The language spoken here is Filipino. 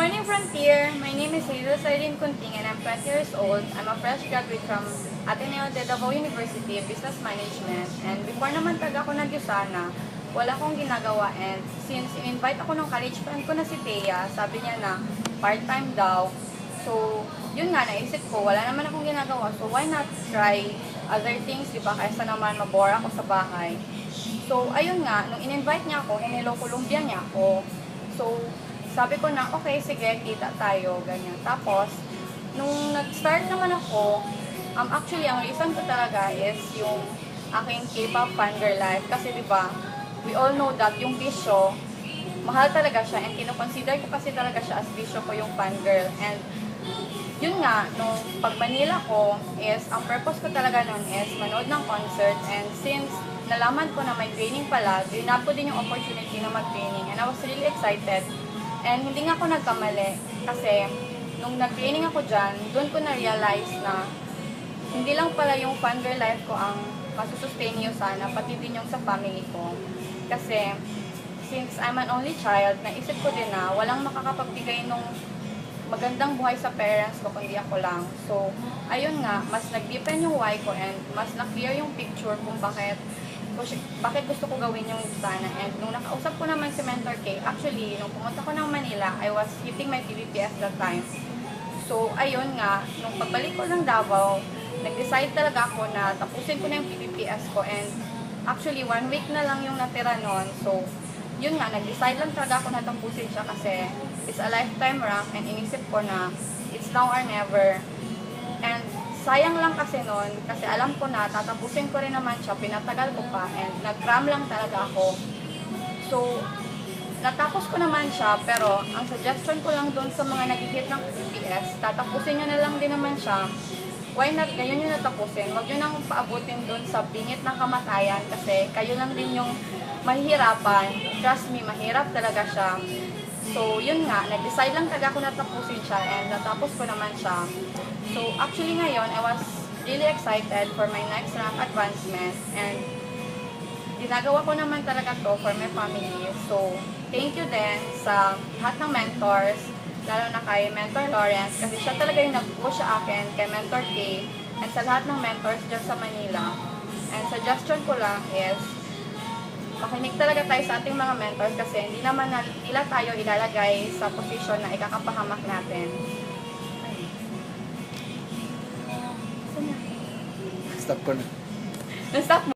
morning, Frontier. My name is Hazel Sarin Kunting and I'm 20 years old. I'm a fresh graduate from Ateneo de Davao University, Business Management. And before naman taga ako nag-Yusana, wala akong ginagawa. And since in-invite ako ng college friend ko na si Thea, sabi niya na part-time daw. So, yun nga, naisip ko, wala naman akong ginagawa. So, why not try other things, di ba? Kaysa naman mabore ako sa bahay. So, ayun nga, nung in-invite niya ako, Hello Columbia niya ako. So, sabi ko na, okay, sige, kita tayo, ganyan. Tapos, nung nag-start naman ako, actually, ang reason ko talaga is yung aking K-pop fangirl life. Kasi, di ba, we all know that yung bisyo, mahal talaga siya. And kinoconsider ko kasi talaga siya as bisyo ko yung fangirl. And, yun nga, nung pag Manila ko, is, ang purpose ko talaga nun is manood ng concert. And since nalaman ko na may training pala, ginap ko din yung opportunity na mag-training. And I was really excited. And hindi nga ako nagkamali kasi nung nag-training ako dyan, doon ko na-realize na hindi lang pala yung fangirl life ko ang masusustain niyo sana, pati din yung sa family ko. Kasi since I'm an only child, naisip ko din na walang makakapagbigay nung magandang buhay sa parents ko kundi ako lang. So, ayun nga, mas nag-deepen yung why ko and mas na-clear yung picture kung bakit gusto ko gawin yung sana. And nung nakausap ko naman si Mentor K, actually, nung pumunta ko ng Manila, I was hitting my PBPS that time. So, ayun nga, nung pagbalik ko ng Davao, nag-decide talaga ako na tapusin ko na yung PBPS ko. And actually, 1 week na lang yung natira nun. So, yun nga, nag-decide lang talaga ako na tapusin siya kasi it's a lifetime rank and inisip ko na it's now or never. And sayang lang kasi nun, kasi alam ko na tatapusin ko rin naman siya, pinatagal ko pa, and nag-cram lang talaga ako. So, natapos ko naman siya, pero ang suggestion ko lang dun sa mga nag-hit ng PBS, tatapusin nyo na lang din naman siya. Why not ngayon nyo natapusin? Huwag nyo nang paabutin dun sa bingit ng kamatayan, kasi kayo lang din yung mahihirapan. Trust me, mahirap talaga siya. So, yun nga, nag-decide lang talaga ako natapusin siya, and natapos ko naman siya. So, actually ngayon, I was really excited for my next rank advancement and ginagawa ko naman talaga to for my family. So, thank you din sa lahat ng mentors, lalo na kay Mentor Lawrence kasi siya talaga yung nag-push sa akin, kay Mentor K, and sa lahat ng mentors dyan sa Manila. And suggestion ko lang is, makinig talaga tayo sa ating mga mentors kasi hindi naman nila tayo ilalagay sa posisyon na ikakapahamak natin. Stop ko na. Na-stop mo?